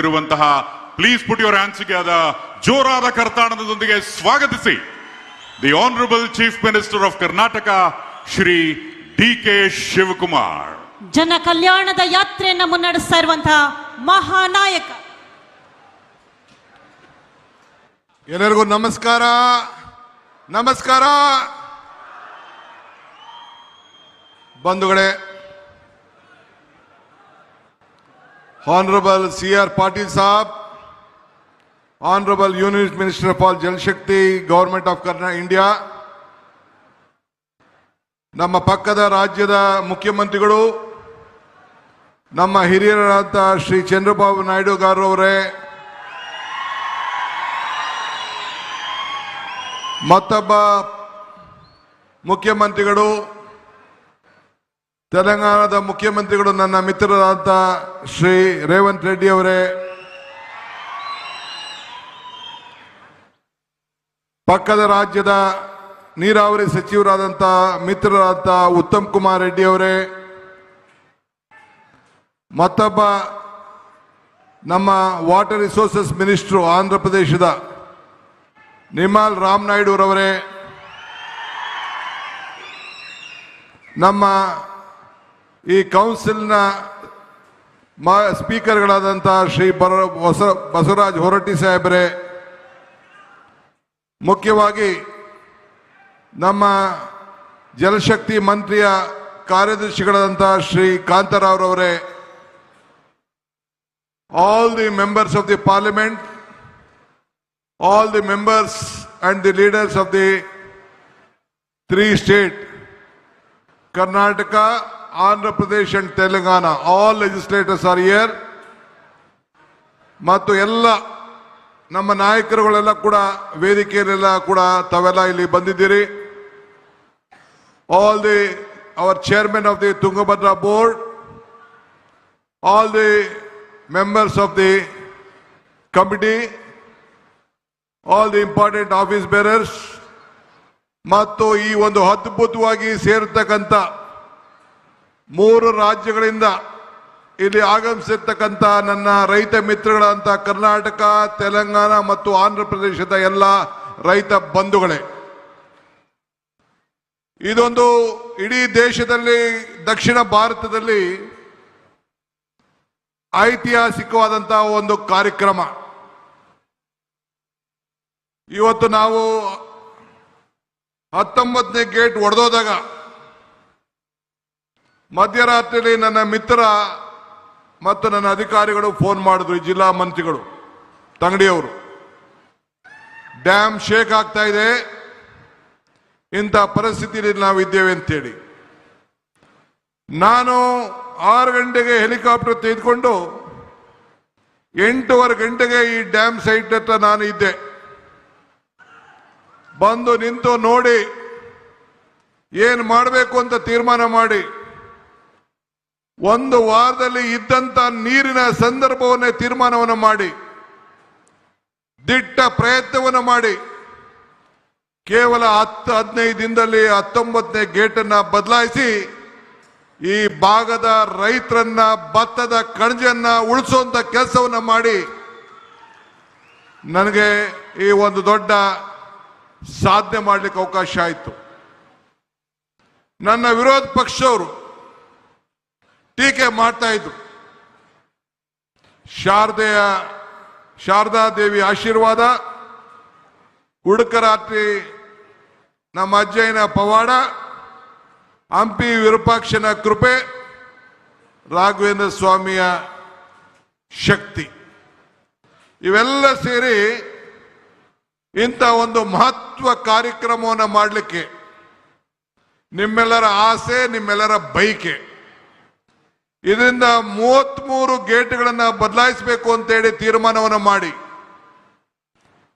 ಇರುವಂತಹ please put your hands together ಜೋರಾದ ಕರ್ತಾಡನದೊಂದಿಗೆ ಸ್ವಾಗತಿಸಿ the honourable chief minister of Karnataka Shri DK. Shivakumar. ಜನ ಕಲ್ಯಾಣದ ಯಾತ್ರೆಯನ್ನು ಮುನ್ನಡೆಸ್ತಾ ಇರುವಂತಹ ಮಹಾನಾಯಕ. ಎಲ್ಲರಿಗೂ ನಮಸ್ಕಾರ. ನಮಸ್ಕಾರ ಬಂಧುಗಳೇ, Honorable C.R. Patil Saab, Honorable Union Minister for Jal Shakti, Government of Karnataka, India, ನಮ್ಮ ಪಕ್ಕದ ರಾಜ್ಯದ ಮುಖ್ಯಮಂತ್ರಿಗಳು, ನಮ್ಮ ಹಿರಿಯರಾದ ಶ್ರೀ ಚಂದ್ರಬಾಬು ನಾಯ್ಡು ಅವರೇ, ಮತ್ತೊಬ್ಬ ಮುಖ್ಯಮಂತ್ರಿಗಳು, ತೆಲಂಗಾಣದ ಮುಖ್ಯಮಂತ್ರಿಗಳು, ನನ್ನ ಮಿತ್ರರಾದ ಶ್ರೀ ರೇವಂತ್ ರೆಡ್ಡಿ ಅವರೇ, ಪಕ್ಕದ ರಾಜ್ಯದ ನೀರಾವರಿ ಸಚಿವರಾದಂಥ ಮಿತ್ರರಾದ ಉತ್ತಮ್ ಕುಮಾರ್ ರೆಡ್ಡಿ ಅವರೇ, ಮತ್ತೊಬ್ಬ ನಮ್ಮ ವಾಟರ್ ರಿಸೋರ್ಸಸ್ ಮಿನಿಸ್ಟ್ರು ಆಂಧ್ರ ಪ್ರದೇಶದ ನಿಮಾಲ್ ರಾಮ್ ನಾಯ್ಡು ಅವರೇ, ನಮ್ಮ ಈ ಕೌನ್ಸಿಲ್ನ ಸ್ಪೀಕರ್ಗಳಾದಂಥ ಶ್ರೀ ಬಸವರಾಜ್ ಹೊರಟ್ಟಿ ಸಾಹೇಬರೇ, ಮುಖ್ಯವಾಗಿ ನಮ್ಮ ಜಲಶಕ್ತಿ ಮಂತ್ರಿಯ ಕಾರ್ಯದರ್ಶಿಗಳಾದಂಥ ಶ್ರೀ ಕಾಂತರಾವ್ರವರೇ, all the members of the parliament, all the members and the leaders of the 3 states, Karnataka, Andhra Pradesh and Telangana, all legislators are here. ಮತ್ತು ಎಲ್ಲ ನಮ್ಮ ನಾಯಕರುಗಳೆಲ್ಲ ಕೂಡ ವೇದಿಕೆಯಲ್ಲೆಲ್ಲ ಕೂಡ ತಾವೆಲ್ಲ ಇಲ್ಲಿ ಬಂದಿದ್ದೀರಿ. All the our chairman of the Tungabhadra board, all the members of the committee, all the important office bearers, ಮತ್ತು ಈ ಒಂದು ಅದ್ಭುತವಾಗಿ ಸೇರತಕ್ಕಂಥ 3 ರಾಜ್ಯಗಳಿಂದ ಇಲ್ಲಿ ಆಗಮಿಸಿರ್ತಕ್ಕಂಥ ನನ್ನ ರೈತ ಮಿತ್ರಗಳಂತ ಕರ್ನಾಟಕ, ತೆಲಂಗಾಣ ಮತ್ತು ಆಂಧ್ರ ಪ್ರದೇಶದ ಎಲ್ಲ ರೈತ ಬಂಧುಗಳೇ, ಇದೊಂದು ಇಡೀ ದೇಶದಲ್ಲಿ, ದಕ್ಷಿಣ ಭಾರತದಲ್ಲಿ ಐತಿಹಾಸಿಕವಾದಂತಹ ಒಂದು ಕಾರ್ಯಕ್ರಮ. ಇವತ್ತು ನಾವು 19ನೇ ಗೇಟ್ ಒಡೆದೋದಾಗ ಮಧ್ಯರಾತ್ರಿಯಲ್ಲಿ ನನ್ನ ಮಿತ್ರ ಮತ್ತು ನನ್ನ ಅಧಿಕಾರಿಗಳು ಫೋನ್ ಮಾಡಿದ್ರು, ಜಿಲ್ಲಾ ಮಂತ್ರಿಗಳು ತಂಗಡಿಯವರು, ಡ್ಯಾಮ್ ಶೇಕ್ ಆಗ್ತಾ ಇದೆ, ಇಂಥ ಪರಿಸ್ಥಿತಿಯಲ್ಲಿ ನಾವಿದ್ದೇವೆ ಅಂತೇಳಿ. ನಾನು 6 ಗಂಟೆಗೆ ಹೆಲಿಕಾಪ್ಟರ್ ತೆಗೆದುಕೊಂಡು 8:15 ಗಂಟೆಗೆ ಈ ಡ್ಯಾಮ್ ಸೈಟ್ ಹತ್ರ ನಾನು ಇದ್ದೆ. ಬಂದು ನಿಂತು ನೋಡಿ ಏನು ಮಾಡಬೇಕು ಅಂತ ತೀರ್ಮಾನ ಮಾಡಿ 1 ವಾರದಲ್ಲಿ ಇದ್ದಂತ ನೀರಿನ ಸಂದರ್ಭವನ್ನೇ ತೀರ್ಮಾನವನ್ನು ಮಾಡಿ, ದಿಟ್ಟ ಪ್ರಯತ್ನವನ್ನು ಮಾಡಿ, ಕೇವಲ 10-15 ದಿನದಲ್ಲಿ 19ನೇ ಗೇಟನ್ನ ಬದಲಾಯಿಸಿ ಈ ಭಾಗದ ರೈತರನ್ನ, ಭತ್ತದ ಕಣಜನ್ನ ಉಳಿಸುವಂತ ಕೆಲಸವನ್ನ ಮಾಡಿ ನನಗೆ ಈ ಒಂದು ದೊಡ್ಡ ಸಾಧನೆ ಮಾಡಲಿಕ್ಕೆ ಅವಕಾಶ ಆಯಿತು. ನನ್ನ ವಿರೋಧ ಪಕ್ಷದವರು ಟೀಕೆ ಮಾಡ್ತಾ ಇದ್ರು. ಶಾರದಾ ದೇವಿ ಆಶೀರ್ವಾದ, ಹುಡುಕರಾತ್ರಿ ನಮ್ಮ ಅಜ್ಜಯ್ಯನ ಪವಾಡ, ಹಂಪಿ ವಿರೂಪಾಕ್ಷನ ಕೃಪೆ, ರಾಘವೇಂದ್ರ ಸ್ವಾಮಿಯ ಶಕ್ತಿ, ಇವೆಲ್ಲ ಸೇರಿ ಇಂಥ ಒಂದು ಮಹತ್ವ ಕಾರ್ಯಕ್ರಮವನ್ನು ಮಾಡಲಿಕ್ಕೆ ನಿಮ್ಮೆಲ್ಲರ ಆಸೆ, ನಿಮ್ಮೆಲ್ಲರ ಬಯಕೆ. ಇದರಿಂದ 33 ಗೇಟ್ಗಳನ್ನು ಬದಲಾಯಿಸಬೇಕು ಅಂತೇಳಿ ತೀರ್ಮಾನವನ್ನು ಮಾಡಿ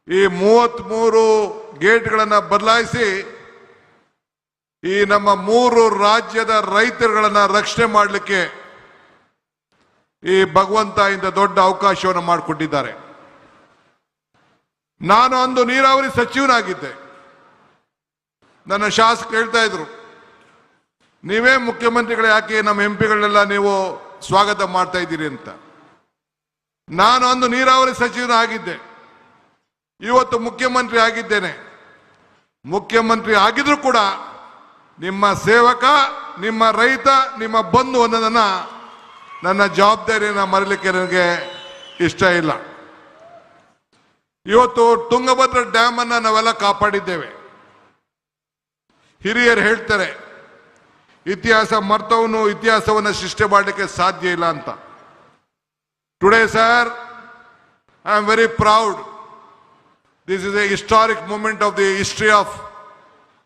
ಈ 33 ಗೇಟ್ಗಳನ್ನು ಬದಲಾಯಿಸಿ ಈ ನಮ್ಮ 3 ರಾಜ್ಯದ ರೈತರುಗಳನ್ನ ರಕ್ಷಣೆ ಮಾಡಲಿಕ್ಕೆ ಈ ಭಗವಂತ ಇಂಥ ದೊಡ್ಡ ಅವಕಾಶವನ್ನು ಮಾಡಿಕೊಟ್ಟಿದ್ದಾರೆ. ನಾನು ಅಂದು ನೀರಾವರಿ ಸಚಿವನಾಗಿದ್ದೆ. ನನ್ನ ಶಾಸಕರು ಹೇಳ್ತಾ ಇದ್ರು, ನೀವೇ ಮುಖ್ಯಮಂತ್ರಿಗಳು, ಯಾಕೆ ನಮ್ಮ ಎಂಪಿಗಳನ್ನೆಲ್ಲ ನೀವು ಸ್ವಾಗತ ಮಾಡ್ತಾ ಇದ್ದೀರಿ ಅಂತ. ನಾನು ಅಂದು ನೀರಾವರಿ ಸಚಿವನಾಗಿದ್ದೆ, ಇವತ್ತು ಮುಖ್ಯಮಂತ್ರಿ ಆಗಿದ್ದೇನೆ. ಮುಖ್ಯಮಂತ್ರಿ ಆಗಿದ್ರು ಕೂಡ ನಿಮ್ಮ ಸೇವಕ, ನಿಮ್ಮ ರೈತ, ನಿಮ್ಮ ಬಂಧು ಅನ್ನೋದನ್ನ ನನ್ನ ಜವಾಬ್ದಾರಿಯನ್ನು ಮರಲಿಕ್ಕೆ ನನಗೆ ಇಷ್ಟ ಇಲ್ಲ. ಇವತ್ತು ತುಂಗಭದ್ರಾ ಡ್ಯಾಮ್ ಅನ್ನ ನಾವೆಲ್ಲ ಕಾಪಾಡಿದ್ದೇವೆ. ಹಿರಿಯರು ಹೇಳ್ತಾರೆ, ಇತಿಹಾಸ ಮರ್ತವನು ಇತಿಹಾಸವನ್ನು ಸೃಷ್ಟಿ ಮಾಡಲಿಕ್ಕೆ ಸಾಧ್ಯ ಇಲ್ಲ ಅಂತ. Today sir, I am very proud. This is a historic moment of the history of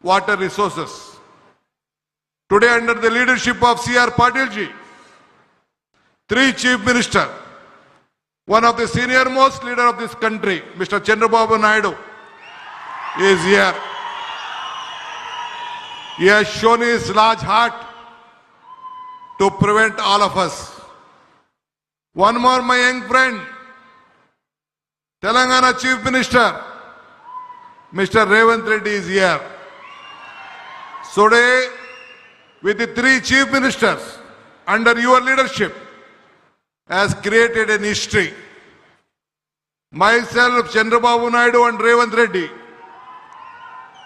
water resources. Today, under the leadership of C.R. Patil ji, 3 chief ministers, one of the senior most leader of this country, Mr. Chandrababu Naidu, is here. He has shown his large heart to prevent all of us. One more, my young friend, Telangana Chief Minister, Mr. Revant Reddy is here. So today, with the 3 chief ministers under your leadership, has created an history. Myself, Chandrababu Naidu and Revant Reddy,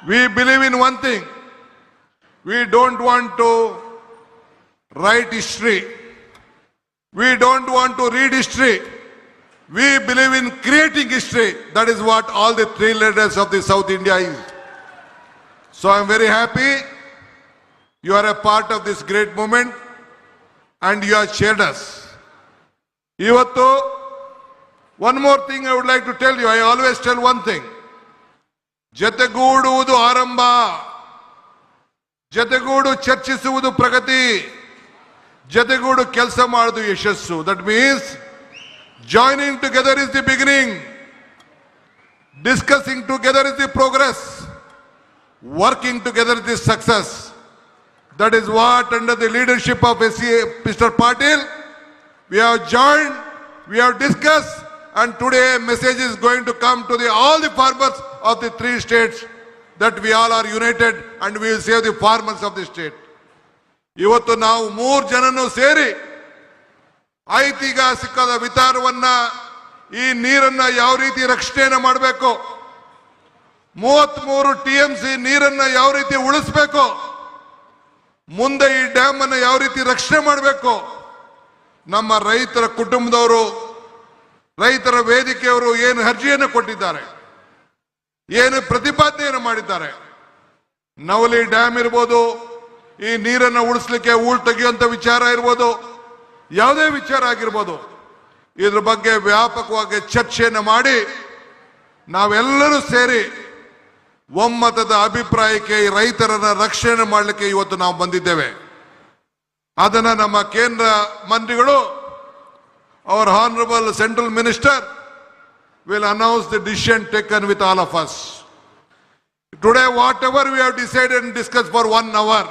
we believe in one thing. We don't want to write history. We don't want to read history. We believe in creating history. That is what all the 3 leaders of the South India is. So I am very happy. You are a part of this great movement and you have shared us. Ivattu, one more thing I would like to tell you. I always tell one thing. ಜತೆಗೂಡುವುದು ಆರಂಭ, ಜತೆಗೂಡು ಚರ್ಚಿಸುವುದು ಪ್ರಗತಿ, ಜತೆಗೂಡು ಕೆಲಸ ಮಾಡುವುದು ಯಶಸ್ಸು. That means joining together is the beginning. Discussing together is the progress. Working together is the success. That is what, under the leadership of Mr. Patil, we have joined, we have discussed, and today a message is going to come to all the farmers of the 3 states that we all are united and we will save the farmers of the state. ಇವತ್ತು ನಾವು 3 ಜನನು ಸೇರಿ ಐತಿಹಾಸಿಕದ ವಿಚಾರವನ್ನ, ಈ ನೀರನ್ನ ಯಾವ ರೀತಿ ರಕ್ಷಣೆಯನ್ನು ಮಾಡಬೇಕು, 33 TMC ನೀರನ್ನ ಯಾವ ರೀತಿ ಉಳಿಸಬೇಕು, ಮುಂದೆ ಈ ಡ್ಯಾಮ್ ಅನ್ನು ಯಾವ ರೀತಿ ರಕ್ಷಣೆ ಮಾಡಬೇಕು, ನಮ್ಮ ರೈತರ ಕುಟುಂಬದವರು, ರೈತರ ವೇದಿಕೆಯವರು ಏನು ಅರ್ಜಿಯನ್ನು ಕೊಟ್ಟಿದ್ದಾರೆ, ಏನು ಪ್ರತಿಪಾದನೆಯನ್ನು ಮಾಡಿದ್ದಾರೆ. ನವಲಿ ಡ್ಯಾಮ್ ಇರ್ಬೋದು, ಈ ನೀರನ್ನು ಉಳಿಸ್ಲಿಕ್ಕೆ ಹೂಳು ತೆಗೆಯುವಂತ ವಿಚಾರ ಇರ್ಬೋದು, ಯಾವುದೇ ವಿಚಾರ ಆಗಿರ್ಬೋದು, ಇದ್ರ ಬಗ್ಗೆ ವ್ಯಾಪಕವಾಗಿ ಚರ್ಚೆಯನ್ನು ಮಾಡಿ ನಾವೆಲ್ಲರೂ ಸೇರಿ ಒಮ್ಮತದ ಅಭಿಪ್ರಾಯಕ್ಕೆ ರೈತರನ್ನ ರಕ್ಷಣೆ ಮಾಡಲಿಕ್ಕೆ ಇವತ್ತು ನಾವು ಬಂದಿದ್ದೇವೆ. ಅದನ್ನ ನಮ್ಮ ಕೇಂದ್ರ ಮಂತ್ರಿಗಳು, our honorable central minister will announce the decision taken with all of us. Today, whatever we have decided and discussed for 1 hour,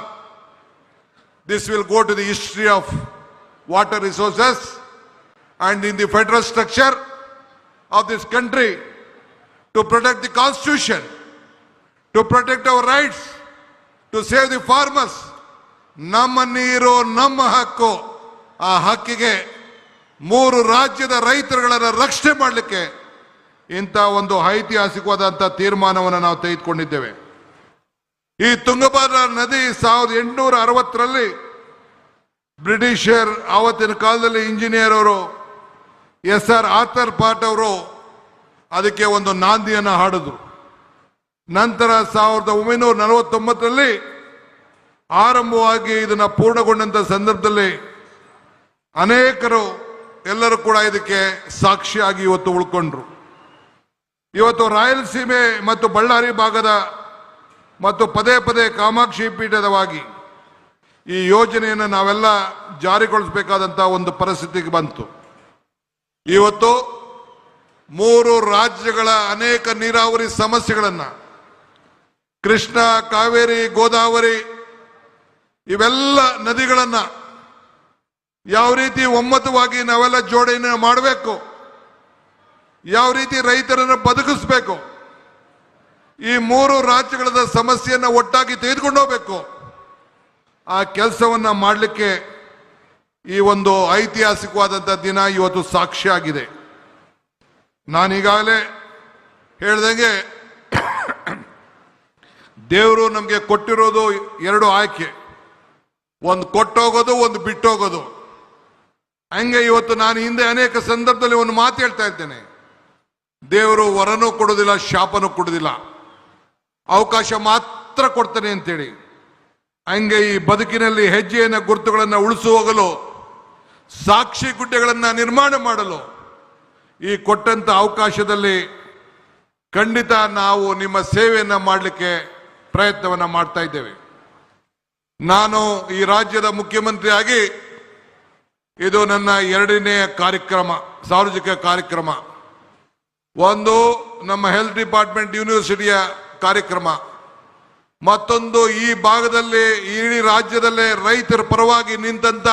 this will go to the history of water resources and in the federal structure of this country to protect the constitution, to protect our rights, to save the farmers. ನಮ್ಮ ನೀರು ನಮ್ಮ ಹಕ್ಕು. ಆ ಹಕ್ಕಿಗೆ 3 ರಾಜ್ಯದ ರೈತರುಗಳನ್ನು ರಕ್ಷಣೆ ಮಾಡಲಿಕ್ಕೆ ಇಂಥ ಒಂದು ಐತಿಹಾಸಿಕವಾದಂಥ ತೀರ್ಮಾನವನ್ನು ನಾವು ತೆಗೆದುಕೊಂಡಿದ್ದೇವೆ. ಈ ತುಂಗಭದ್ರಾ ನದಿ 1860ರಲ್ಲಿ ಬ್ರಿಟಿಷರ್ ಆವತ್ತಿನ ಕಾಲದಲ್ಲಿ ಇಂಜಿನಿಯರ್ ಅವರು SR ಆರ್ಥರ್ ಪಾಟ್ ಅವರು ಅದಕ್ಕೆ ಒಂದು ನಾಂದಿಯನ್ನು ಹಾಡಿದ್ರು. ನಂತರ 1949ರಲ್ಲಿ ಆರಂಭವಾಗಿ ಇದನ್ನ ಪೂರ್ಣಗೊಂಡಂತ ಸಂದರ್ಭದಲ್ಲಿ ಅನೇಕರು ಎಲ್ಲರೂ ಕೂಡ ಇದಕ್ಕೆ ಸಾಕ್ಷಿಯಾಗಿ ಇವತ್ತು ಉಳ್ಕೊಂಡ್ರು. ಇವತ್ತು ರಾಯಲಸೀಮೆ ಮತ್ತು ಬಳ್ಳಾರಿ ಭಾಗದ ಮತ್ತು ಪದೇ ಪದೇ ಕಾಮಾಕ್ಷಿ ಪೀಠದವಾಗಿ ಈ ಯೋಜನೆಯನ್ನು ನಾವೆಲ್ಲ ಜಾರಿಗೊಳಿಸಬೇಕಾದಂತ ಒಂದು ಪರಿಸ್ಥಿತಿಗೆ ಬಂತು. ಇವತ್ತು 3 ರಾಜ್ಯಗಳ ಅನೇಕ ನೀರಾವರಿ ಸಮಸ್ಯೆಗಳನ್ನ, ಕೃಷ್ಣ, ಕಾವೇರಿ, ಗೋದಾವರಿ ಇವೆಲ್ಲ ನದಿಗಳನ್ನ ಯಾವ ರೀತಿ ಒಮ್ಮತವಾಗಿ ನಾವೆಲ್ಲ ಜೋಡಣೆ ಮಾಡಬೇಕು, ಯಾವ ರೀತಿ ರೈತರನ್ನು ಬದುಕಿಸಬೇಕು, ಈ 3 ರಾಜ್ಯಗಳ ಸಮಸ್ಯೆಯನ್ನು ಒಟ್ಟಾಗಿ ತೆಗೆದುಕೊಂಡು ಹೋಗಬೇಕು, ಆ ಕೆಲಸವನ್ನ ಮಾಡಲಿಕ್ಕೆ ಈ ಒಂದು ಐತಿಹಾಸಿಕವಾದಂಥ ದಿನ ಇವತ್ತು ಸಾಕ್ಷಿಯಾಗಿದೆ. ನಾನೀಗಾಗಲೇ ಹೇಳ್ದಂಗೆ ದೇವರು ನಮಗೆ ಕೊಟ್ಟಿರೋದು ಎರಡು ಆಯ್ಕೆ, ಒಂದು ಕೊಟ್ಟೋಗೋದು, ಒಂದು ಬಿಟ್ಟೋಗೋದು. ಹಂಗೆ ಇವತ್ತು ನಾನು ಹಿಂದೆ ಅನೇಕ ಸಂದರ್ಭದಲ್ಲಿ ಒಂದು ಮಾತು ಹೇಳ್ತಾ ಇದ್ದೇನೆ, ದೇವರು ವರನೂ ಕೊಡೋದಿಲ್ಲ, ಶಾಪನೂ ಕೊಡೋದಿಲ್ಲ, ಅವಕಾಶ ಮಾತ್ರ ಕೊಡ್ತಾನೆ ಅಂತೇಳಿ. ಹಂಗೆ ಈ ಬದುಕಿನಲ್ಲಿ ಹೆಜ್ಜೆಯ ಗುರುತುಗಳನ್ನು ಉಳಿಸು ಹೋಗಲು, ಸಾಕ್ಷಿ ಗುಡ್ಡೆಗಳನ್ನು ನಿರ್ಮಾಣ ಮಾಡಲು ಈ ಕೊಟ್ಟಂತ ಅವಕಾಶದಲ್ಲಿ ಖಂಡಿತ ನಾವು ನಿಮ್ಮ ಸೇವೆಯನ್ನು ಮಾಡಲಿಕ್ಕೆ ಪ್ರಯತ್ನವನ್ನು ಮಾಡ್ತಾ ಇದ್ದೇವೆ. ನಾನು ಈ ರಾಜ್ಯದ ಮುಖ್ಯಮಂತ್ರಿಯಾಗಿ ಇದು ನನ್ನ ಎರಡನೇ ಕಾರ್ಯಕ್ರಮ, ಸಾರ್ವಜನಿಕ ಕಾರ್ಯಕ್ರಮ. ಒಂದು ನಮ್ಮ ಹೆಲ್ತ್ ಡಿಪಾರ್ಟ್ಮೆಂಟ್ ಯೂನಿವರ್ಸಿಟಿಯ ಕಾರ್ಯಕ್ರಮ, ಮತ್ತೊಂದು ಈ ಭಾಗದಲ್ಲಿ ಇಡೀ ರಾಜ್ಯದಲ್ಲೇ ರೈತರ ಪರವಾಗಿ ನಿಂತ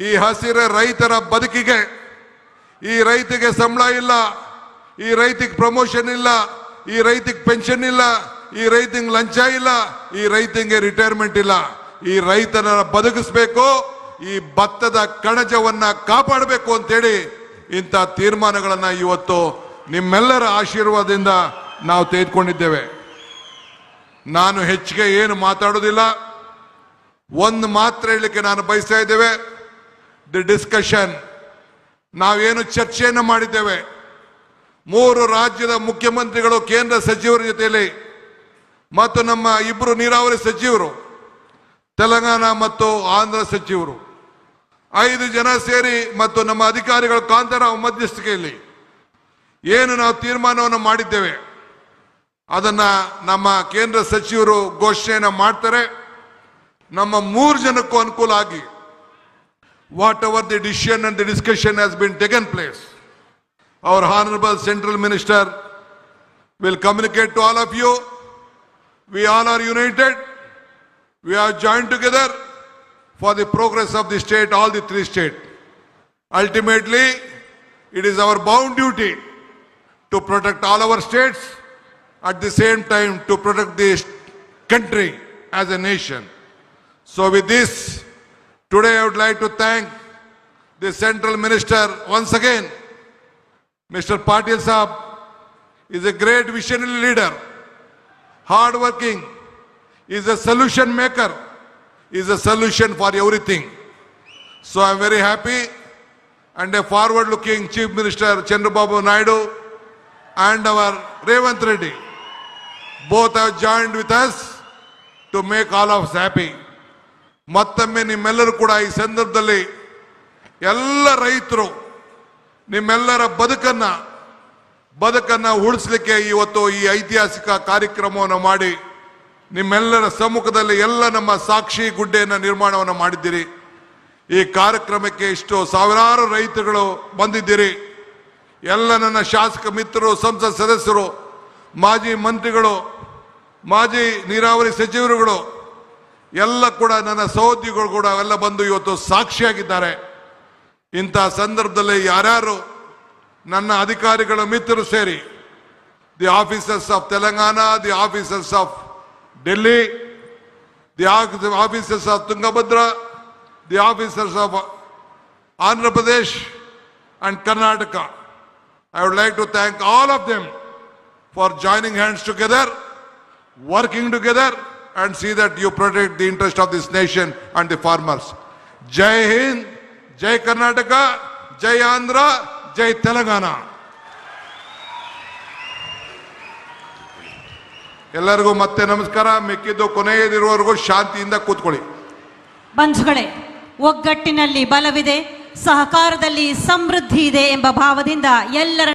ಈ ಹಸಿರ ರೈತರ ಬದುಕಿಗೆ, ಈ ರೈತಿಗೆ ಸಂಬಳ ಇಲ್ಲ, ಈ ರೈತಿಗೆ ಪ್ರಮೋಷನ್ ಇಲ್ಲ, ಈ ರೈತಿಗೆ ಪೆನ್ಷನ್ ಇಲ್ಲ, ಈ ರೈತಿಗೆ ಲಂಚ ಇಲ್ಲ, ಈ ರೈತಿಗೆ ರಿಟೈರ್ಮೆಂಟ್ ಇಲ್ಲ, ಈ ರೈತನ ಬದುಕಿಸ್ಬೇಕು, ಈ ಭತ್ತದ ಕಣಜವನ್ನ ಕಾಪಾಡಬೇಕು ಅಂತೇಳಿ ಇಂಥ ತೀರ್ಮಾನಗಳನ್ನ ಇವತ್ತು ನಿಮ್ಮೆಲ್ಲರ ಆಶೀರ್ವಾದದಿಂದ ನಾವು ತೆಗೆದುಕೊಂಡಿದ್ದೇವೆ. ನಾನು ಹೆಚ್ಚಿಗೆ ಏನು ಮಾತಾಡೋದಿಲ್ಲ, ಒಂದು ಮಾತ್ರ ಹೇಳಲಿಕ್ಕೆ ನಾನು ಬಯಸ್ತಾ ಇದ್ದೇವೆ. ದಿ ಡಿಸ್ಕಷನ್, ನಾವೇನು ಚರ್ಚೆಯನ್ನು ಮಾಡಿದ್ದೇವೆ, 3 ರಾಜ್ಯದ ಮುಖ್ಯಮಂತ್ರಿಗಳು, ಕೇಂದ್ರ ಸಚಿವರ ಜೊತೆಯಲ್ಲಿ ಮತ್ತು ನಮ್ಮ 2 ನೀರಾವರಿ ಸಚಿವರು, ತೆಲಂಗಾಣ ಮತ್ತು ಆಂಧ್ರ ಸಚಿವರು, 5 ಜನ ಸೇರಿ ಮತ್ತು ನಮ್ಮ ಅಧಿಕಾರಿಗಳ ಕಾಂತಾರಾವ್ ಮಧ್ಯಸ್ಥಿಕೆಯಲ್ಲಿ ಏನು ನಾವು ತೀರ್ಮಾನವನ್ನು ಮಾಡಿದ್ದೇವೆ ಅದನ್ನ ನಮ್ಮ ಕೇಂದ್ರ ಸಚಿವರು ಘೋಷಣೆಯನ್ನು ಮಾಡ್ತಾರೆ. ನಮ್ಮ 3 ಜನಕ್ಕೂ ಅನುಕೂಲ ಆಗಿ whatever the decision and the discussion has been taken place, our honorable central minister will communicate to all of you. We all are united. We are joined together for the progress of the state, all the 3 states. Ultimately, it is our bound duty to protect all our states, at the same time to protect this country as a nation. So with this, today I would like to thank the central minister once again. Mr. Patil Saab is a great visionary leader, hard working, is a solution maker, is a solution for everything. So I am very happy, and a forward looking Chief Minister Chandrababu Naidu and our Revanth Reddy both have joined with us to make all of us happy. ಮತ್ತೊಮ್ಮೆ ನಿಮ್ಮೆಲ್ಲರೂ ಕೂಡ ಈ ಸಂದರ್ಭದಲ್ಲಿ ಎಲ್ಲ ರೈತರು ನಿಮ್ಮೆಲ್ಲರ ಬದುಕನ್ನ ಉಳಿಸಲಿಕ್ಕೆ ಇವತ್ತು ಈ ಐತಿಹಾಸಿಕ ಕಾರ್ಯಕ್ರಮವನ್ನು ಮಾಡಿ ನಿಮ್ಮೆಲ್ಲರ ಸಮ್ಮುಖದಲ್ಲಿ ಎಲ್ಲ ನಮ್ಮ ಸಾಕ್ಷಿ ಗುಡ್ಡೆಯನ್ನು ನಿರ್ಮಾಣವನ್ನು ಮಾಡಿದ್ದೀರಿ. ಈ ಕಾರ್ಯಕ್ರಮಕ್ಕೆ ಇಷ್ಟು ಸಾವಿರಾರು ರೈತರುಗಳು ಬಂದಿದ್ದೀರಿ. ಎಲ್ಲ ನನ್ನ ಶಾಸಕ ಮಿತ್ರರು, ಸಂಸತ್ ಸದಸ್ಯರು, ಮಾಜಿ ಮಂತ್ರಿಗಳು, ಮಾಜಿ ನೀರಾವರಿ ಸಚಿವರುಗಳು ಎಲ್ಲ ಕೂಡ ನನ್ನ ಸಹೋದ್ಯೋಗಿಗಳು ಕೂಡ ಎಲ್ಲ ಬಂದು ಇವತ್ತು ಸಾಕ್ಷಿಯಾಗಿದ್ದಾರೆ. ಇಂಥ ಸಂದರ್ಭದಲ್ಲಿ ಯಾರ್ಯಾರು ನನ್ನ ಅಧಿಕಾರಿಗಳ ಮಿತ್ರರು ಸೇರಿ, the officers of Telangana, the officers of Delhi, the officers of Tungabhadra, the officers of Andhra Pradesh and Karnataka, I would like to thank all of them for joining hands together, working together, and see that you protect the interest of this nation and the farmers. Jai Hind, Jai Karnataka, Jai Andhra, Jai Telangana. ಎಲ್ಲರಿಗೂ ಮತ್ತೆ ನಮಸ್ಕಾರ. ಮಿಕ್ಕಿದ್ದು ಕೊನೆಯದಿರುವವರೆಗೂ ಶಾಂತಿಯಿಂದ ಕೂತ್ಕೊಳ್ಳಿ. ಬಂಧುಗಳೇ, ಒಗ್ಗಟ್ಟಿನಲ್ಲಿ ಬಲವಿದೆ, ಸಹಕಾರದಲ್ಲಿ ಸಮೃದ್ಧಿ ಇದೆ ಎಂಬ ಭಾವದಿಂದ ಎಲ್ಲರ